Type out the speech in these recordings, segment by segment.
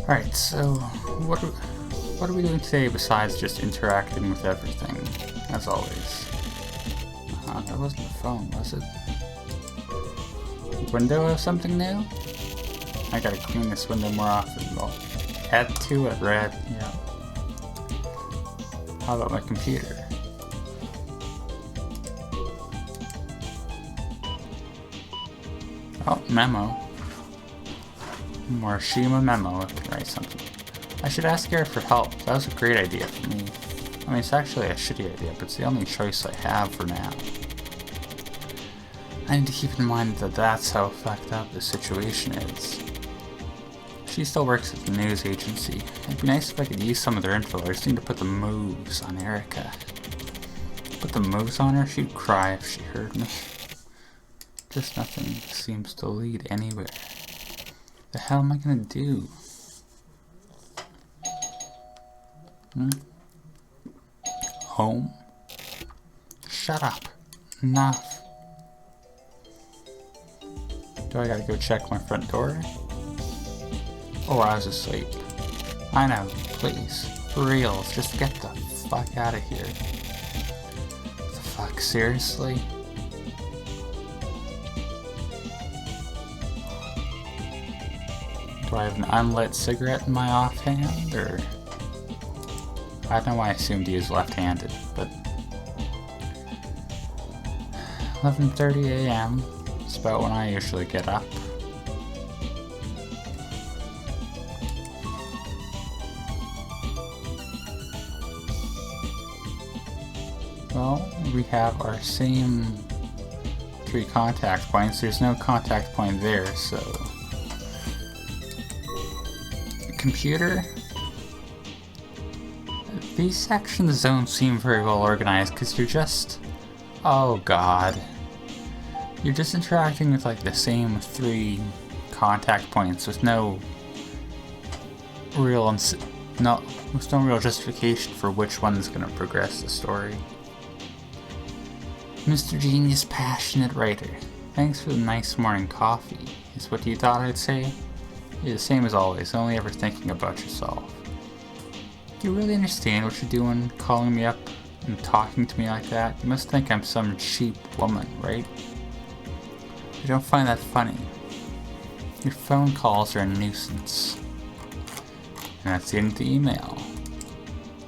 Alright, so what are we doing today besides just interacting with everything, as always? That wasn't the phone, was it? Window of something new? I gotta clean this window more often. Well, add to it, red, yeah. How about my computer? Oh, memo. Morishima memo, if I can write something. I should ask Garrett for help. That was a great idea for me. I mean, it's actually a shitty idea, but it's the only choice I have for now. I need to keep in mind that that's how fucked up the situation is. She still works at the news agency. It'd be nice if I could use some of their info. I just need to put the moves on Erica. Put the moves on her? She'd cry if she heard me. Just nothing seems to lead anywhere. The hell am I gonna do? Home? Shut up. Enough. Do I gotta go check my front door? Oh, I was asleep. I know, please. For reals, just get the fuck out of here. What the fuck, seriously? Do I have an unlit cigarette in my offhand, or... I don't know why I assumed he was left-handed, but... 11:30 a.m. It's about when I usually get up. Well, we have our same 3 contact points. There's no contact point there, so... Computer? These sections don't seem very well organized because you're just... Oh god. You're just interacting with like the same 3 contact points with no real justification for which one's gonna progress the story. Mr. Genius Passionate Writer, thanks for the nice morning coffee, is what you thought I'd say? You're the same as always, only ever thinking about yourself. Do you really understand what you're doing, calling me up and talking to me like that? You must think I'm some cheap woman, right? I don't find that funny. Your phone calls are a nuisance. And that's the end of the email.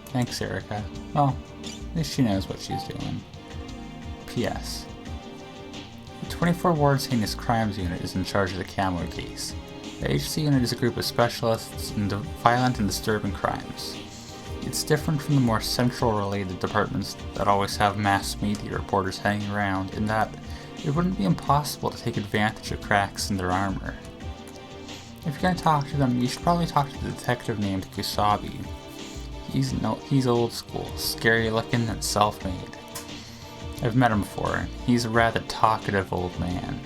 Thanks, Erica. Well, at least she knows what she's doing. P.S. The 24 Ward Heinous Crimes Unit is in charge of the Camo case. The HC unit is a group of specialists in violent and disturbing crimes. It's different from the more central-related departments that always have mass media reporters hanging around in that it wouldn't be impossible to take advantage of cracks in their armor. If you're going to talk to them, you should probably talk to the detective named Kusabi. He's old school, scary looking and self-made. I've met him before. He's a rather talkative old man.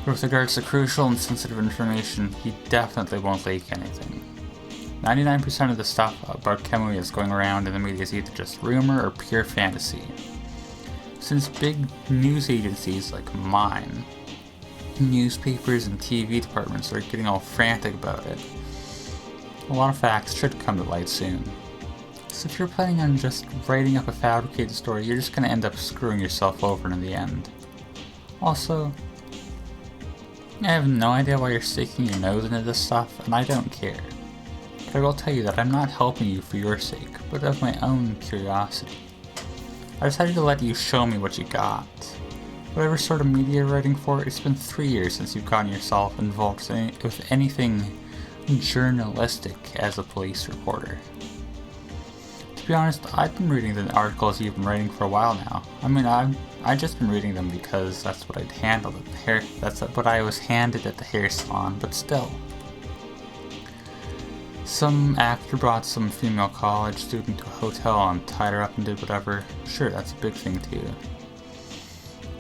But with regards to crucial and sensitive information, he definitely won't leak anything. 99% of the stuff about Kamui is going around in the media is either just rumor or pure fantasy. Since big news agencies like mine, newspapers and TV departments are getting all frantic about it, a lot of facts should come to light soon. So if you're planning on just writing up a fabricated story, you're just going to end up screwing yourself over in the end. Also, I have no idea why you're sticking your nose into this stuff, and I don't care. But I will tell you that I'm not helping you for your sake, but of my own curiosity. I decided to let you show me what you got. Whatever sort of media you're writing for, it's been 3 years since you've gotten yourself involved with anything journalistic as a police reporter. To be honest, I've been reading the articles you've been writing for a while now. I mean, I've just been reading them because that's what that's what I was handed at the hair salon, but still. Some actor brought some female college student to a hotel and tied her up and did whatever. Sure, that's a big thing too.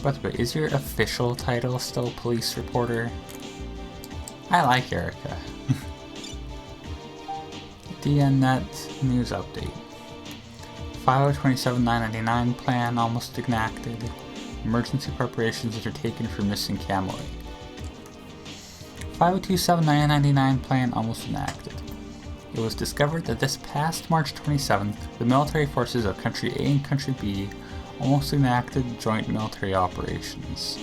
By the way, is your official title still police reporter? I like Erica. DNNet news update. 5027999 plan almost enacted. Emergency preparations undertaken for missing Kamui. 5027999 plan almost enacted. It was discovered that this past March 27th, the military forces of Country A and Country B almost enacted joint military operations.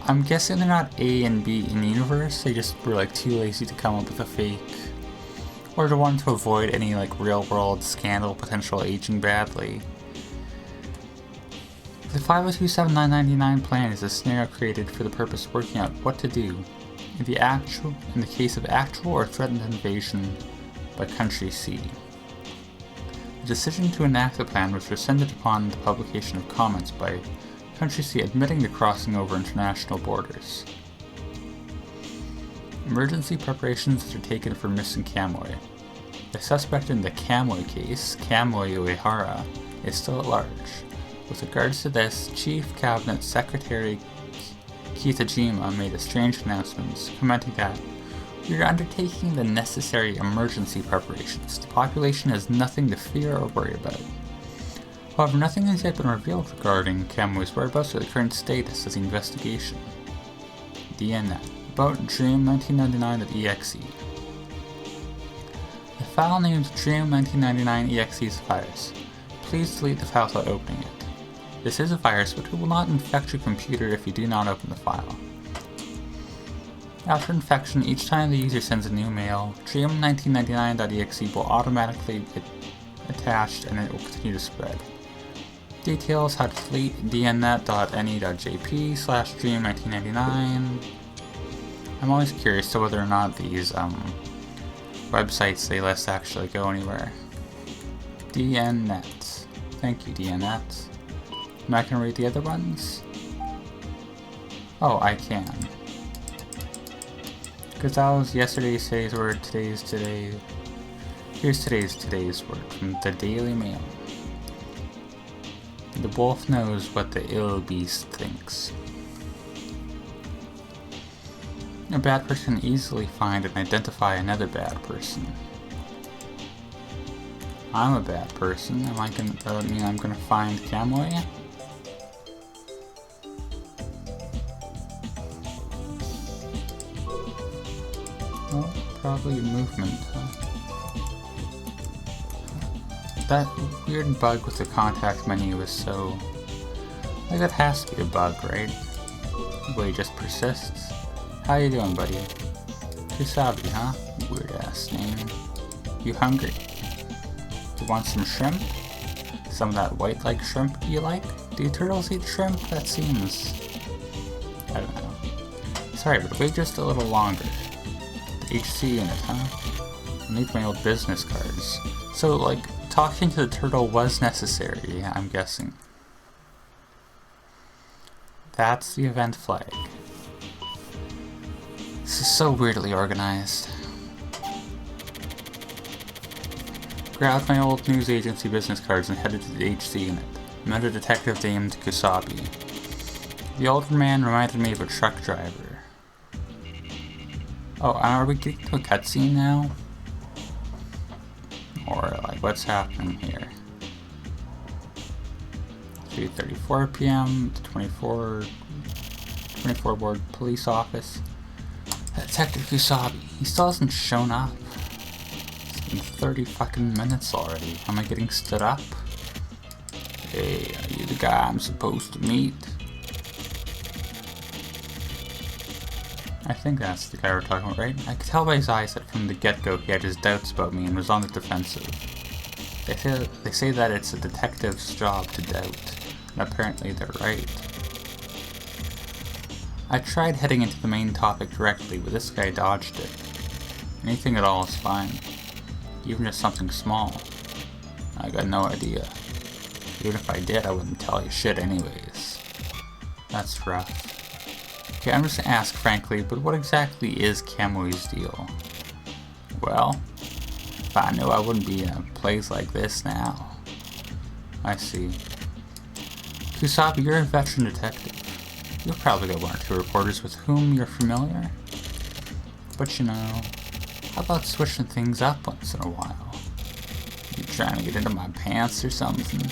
I'm guessing they're not A and B in universe, they just were too lazy to come up with a fake, or they wanted to avoid any real world scandal potential aging badly. The 5027999 plan is a scenario created for the purpose of working out what to do in the case of actual or threatened invasion by Country C. The decision to enact the plan was rescinded upon the publication of comments by Country C admitting to crossing over international borders. Emergency preparations are taken for missing Kamui. The suspect in the Kamui case, Kamui Uehara, is still at large. With regards to this, Chief Cabinet Secretary Kitajima made a strange announcement, commenting that we are undertaking the necessary emergency preparations. The population has nothing to fear or worry about. However, nothing has yet been revealed regarding Kamui's whereabouts or the current status of the investigation. DNet. About Dream1999.exe. The file named Dream1999.exe is a virus. Please delete the file without opening it. This is a virus, but it will not infect your computer if you do not open the file. After infection, each time the user sends a new mail, Dream1999.exe will automatically get attached and it will continue to spread. Details how to delete dnnet.ne.jp/Dream1999. I'm always curious to whether or not these websites they list actually go anywhere. DNnet. Thank you, DNnet. Am I gonna read the other ones? Oh, I can. Because that was yesterday's word, today's today. Here's today's word from the Daily Mail. The wolf knows what the ill beast thinks. A bad person can easily find and identify another bad person. I'm a bad person. Does that mean I'm gonna find Kamui? Well, probably movement, huh? That weird bug with the contact menu is so... that has to be a bug, right? But it just persists. How you doing, buddy? Kusabi, huh? Weird ass name. You hungry? You want some shrimp? Some of that white shrimp you like? Do turtles eat shrimp? That seems... I don't know. Sorry, but wait just a little longer. The HC unit, huh? I need my old business cards. So, talking to the turtle was necessary, I'm guessing. That's the event flag. This is so weirdly organized. Grabbed my old news agency business cards and headed to the HC unit. Met a detective named Kusabi. The older man reminded me of a truck driver. Oh, are we getting to a cutscene now? Or what's happening here? 3:34 p.m. to 24 Ward Police Office. Detective Kusabi, he still hasn't shown up. It's been 30 fucking minutes already. Am I getting stood up? Hey, are you the guy I'm supposed to meet? I think that's the guy we're talking about, right? I could tell by his eyes that from the get-go he had his doubts about me and was on the defensive. They say that it's a detective's job to doubt, and apparently they're right. I tried heading into the main topic directly, but this guy dodged it. Anything at all is fine. Even just something small. I got no idea. Even if I did, I wouldn't tell you shit anyways. That's rough. Okay, I'm just gonna ask frankly, but what exactly is Kamui's deal? Well, if I knew, I wouldn't be in a place like this now. I see. Kusabi, you're a veteran detective. You'll probably get one or two reporters with whom you're familiar. But you know, how about switching things up once in a while? You trying to get into my pants or something?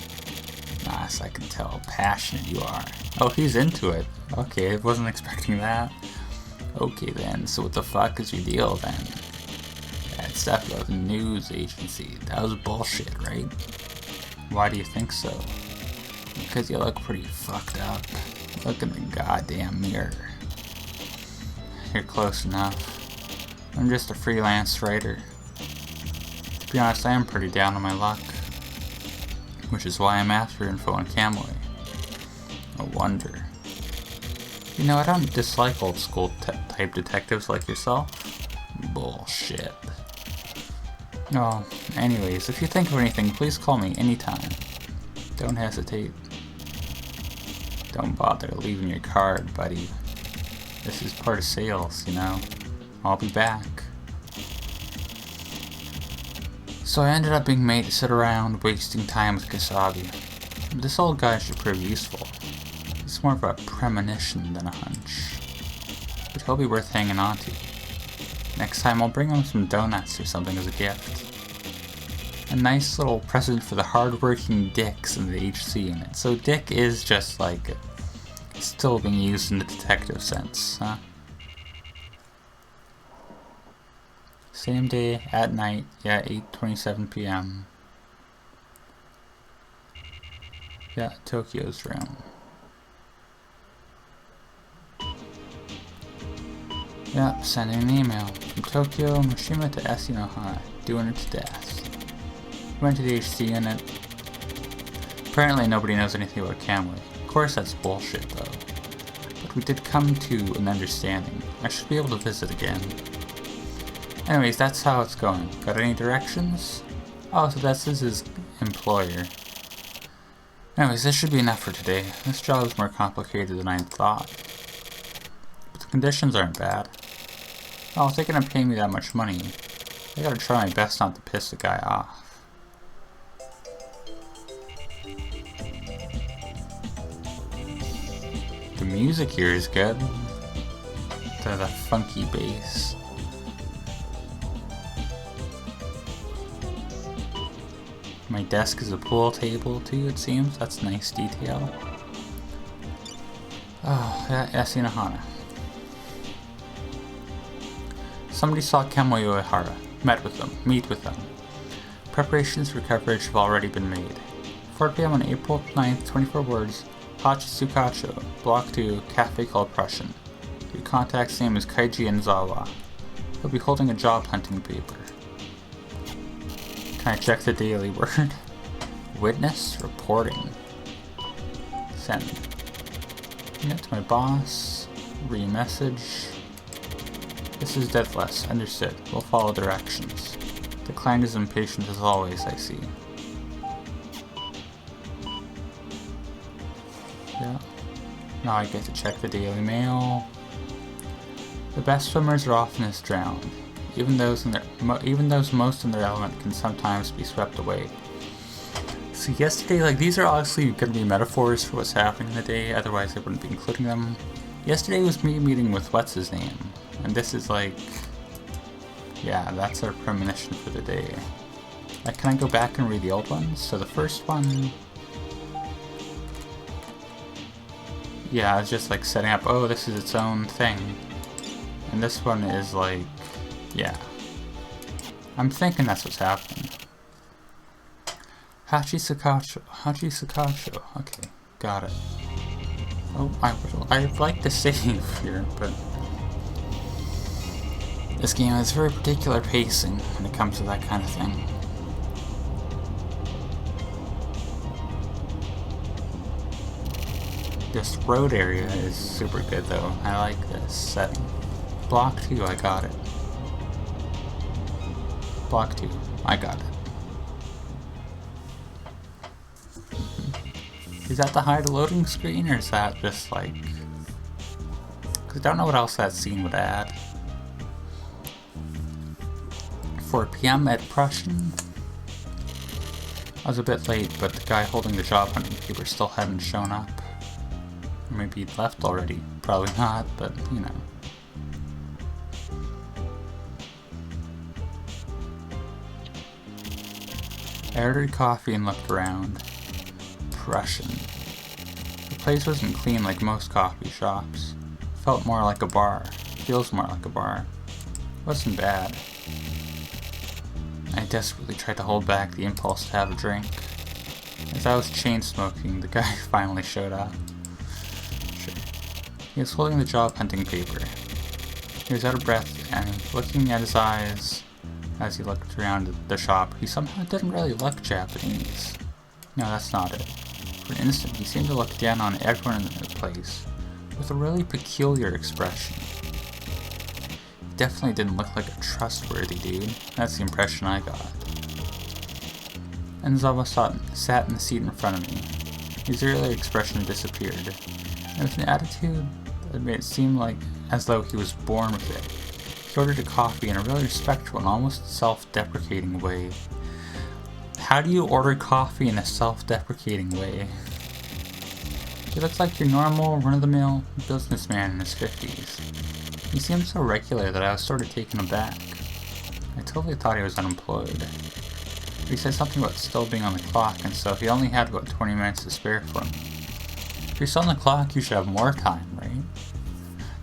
Nice, I can tell how passionate you are. Oh, he's into it. Okay, I wasn't expecting that. Okay then, so what the fuck is your deal then? That stuff about the news agency, that was bullshit, right? Why do you think so? Because you look pretty fucked up. Look in the goddamn mirror. You're close enough. I'm just a freelance writer. To be honest, I am pretty down on my luck. Which is why I'm after info on Camway. A wonder. You know, I don't dislike old school type detectives like yourself. Bullshit. Oh, anyways, if you think of anything, please call me anytime. Don't hesitate. Don't bother leaving your card, buddy. This is part of sales, you know. I'll be back. So I ended up being made to sit around wasting time with Kasabi. This old guy should prove useful. It's more of a premonition than a hunch. But he'll be worth hanging on to. Next time I'll bring him some donuts or something as a gift. A nice little present for the hard-working dicks in the HC unit. So dick is just like still being used in the detective sense, huh? Same day, at night, yeah, 8:27 p.m. Yeah, Tokyo's room. Yep, sending an email. From Tokyo, Mishima to Esinohana, doing it to death. Went to the HC unit. Apparently nobody knows anything about Camway. Of course that's bullshit though. But we did come to an understanding. I should be able to visit again. Anyways, that's how it's going. Got any directions? Oh, so this is his employer. Anyways, this should be enough for today. This job is more complicated than I thought. But the conditions aren't bad. Oh, if they're gonna pay me that much money, I gotta try my best not to piss the guy off. The music here is good. The funky bass. My desk is a pool table too, it seems. That's nice detail. Oh, yeah, Esinohana. Somebody saw Camway Uehara. Meet with them. Preparations for coverage have already been made. 4 p.m. on April 9th, 24 words. Hachisukacho, Block 2, Cafe called Prussian. Your contact's name is Kaiji Enzawa. He'll be holding a job hunting paper. Can I check the daily word? Witness reporting. Send. Get to my boss. Re-message. This is Deathless. Understood. We'll follow directions. The client is impatient as always, I see. Yeah. Now I get to check the Daily Mail. The best swimmers are oftenest drowned. Even those most in their element can sometimes be swept away. So yesterday, like, these are obviously going to be metaphors for what's happening in the day, otherwise I wouldn't be including them. Yesterday was me meeting with what's his name, and this is like, yeah, that's our premonition for the day. Like, can I go back and read the old ones? So the first one, yeah, it's just like setting up, oh, this is its own thing. And this one is like, yeah. I'm thinking that's what's happening. Hachisukacho. Okay, got it. Oh, I'd like to save here, but this game has very particular pacing when it comes to that kind of thing. This road area is super good though. I like this setting. Block 2, I got it. Block 2, I got it. Is that the hide loading screen, or is that just like... Because I don't know what else that scene would add. 4 p.m. at Prussian. I was a bit late, but the guy holding the job hunting paper still hadn't shown up. Or maybe he'd left already. Probably not, but you know. I ordered coffee and looked around. Prussian. The place wasn't clean like most coffee shops. Felt more like a bar. feels more like a bar. It wasn't bad. I desperately tried to hold back the impulse to have a drink. As I was chain smoking, the guy finally showed up. Sure. He was holding the job hunting paper. He was out of breath, and looking at his eyes as he looked around the shop, he somehow didn't really look Japanese. No, that's not it. For an instant, he seemed to look down on everyone in the place, with a really peculiar expression. He definitely didn't look like a trustworthy dude. That's the impression I got. Enzawa sat in the seat in front of me. His earlier expression had disappeared, and with an attitude that made it seem like as though he was born with it. He ordered a coffee in a really respectful and almost self-deprecating way. How do you order coffee in a self-deprecating way? He looked like your normal, run-of-the-mill businessman in his 50s. He seemed so regular that I was sort of taken aback. I totally thought he was unemployed. But he said something about still being on the clock, and so he only had about 20 minutes to spare for me. If you're still on the clock, you should have more time, right?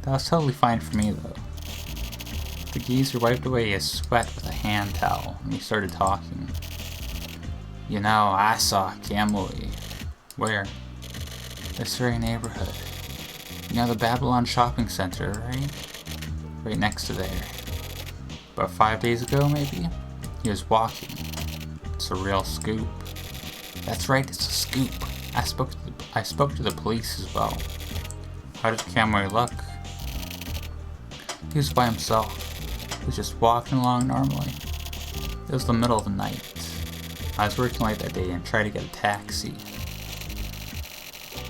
That was totally fine for me, though. The geezer wiped away his sweat with a hand towel, and we started talking. You know, I saw Kamui. Where? This very neighborhood. You know the Babylon Shopping Center, right? Right next to there. About 5 days ago, maybe? He was walking. It's a real scoop. That's right, it's a scoop. I spoke to the police as well. How did Kamui look? He was by himself. He was just walking along normally. It was the middle of the night. I was working late that day and tried to get a taxi.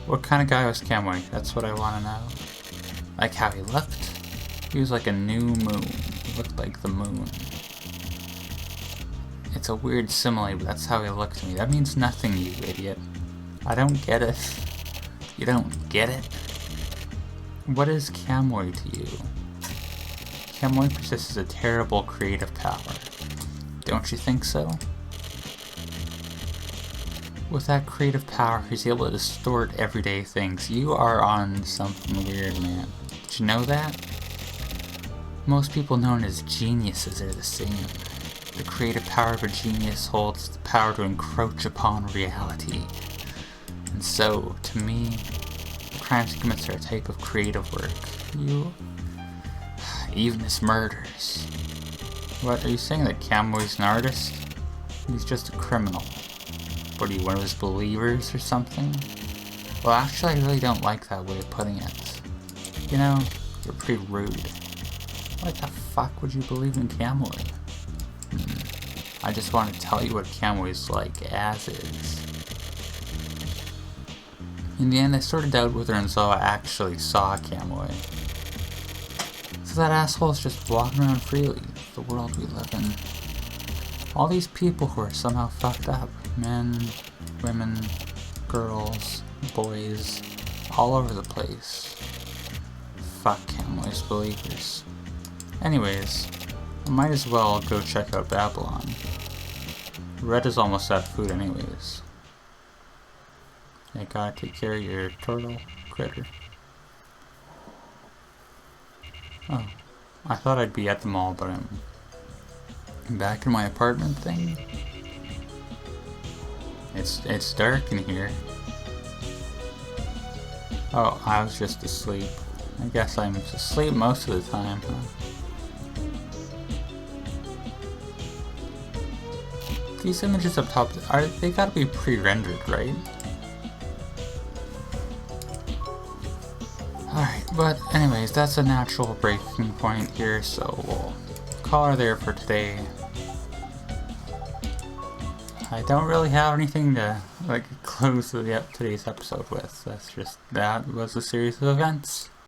What kind of guy was Kamui? That's what I want to know. Like how he looked? He was like a new moon. He looked like the moon. It's a weird simile, but that's how he looked to me. That means nothing, you idiot. I don't get it. You don't get it? What is Kamui to you? Kamui possesses a terrible creative power. Don't you think so? With that creative power, he's able to distort everyday things. You are on something weird, man. Did you know that? Most people known as geniuses are the same. The creative power of a genius holds the power to encroach upon reality. And so, to me, the crimes he commits are a type of creative work. Even his murders. What, are you saying that Kamui's an artist? He's just a criminal. What are you, one of his believers or something? Well, actually, I really don't like that way of putting it. You know, you're pretty rude. Why the fuck would you believe in Kamui? I just want to tell you what Kamui's like, as is. In the end, I sort of doubt whether Enzawa actually saw Kamui. So that asshole's just walking around freely, the world we live in. All these people who are somehow fucked up. Men, women, girls, boys, all over the place. Fuck Kamui's believers. Anyways, I might as well go check out Babylon. Red is almost out of food anyways. I gotta take care of your turtle critter. Oh, I thought I'd be at the mall, but I'm back in my apartment thing. It's dark in here. Oh, I was just asleep. I guess I'm asleep most of the time, huh? These images up top, they gotta be pre-rendered, right? Alright, but anyways, that's a natural breaking point here, so we'll call her there for today. I don't really have anything to close today's episode with. That was a series of events.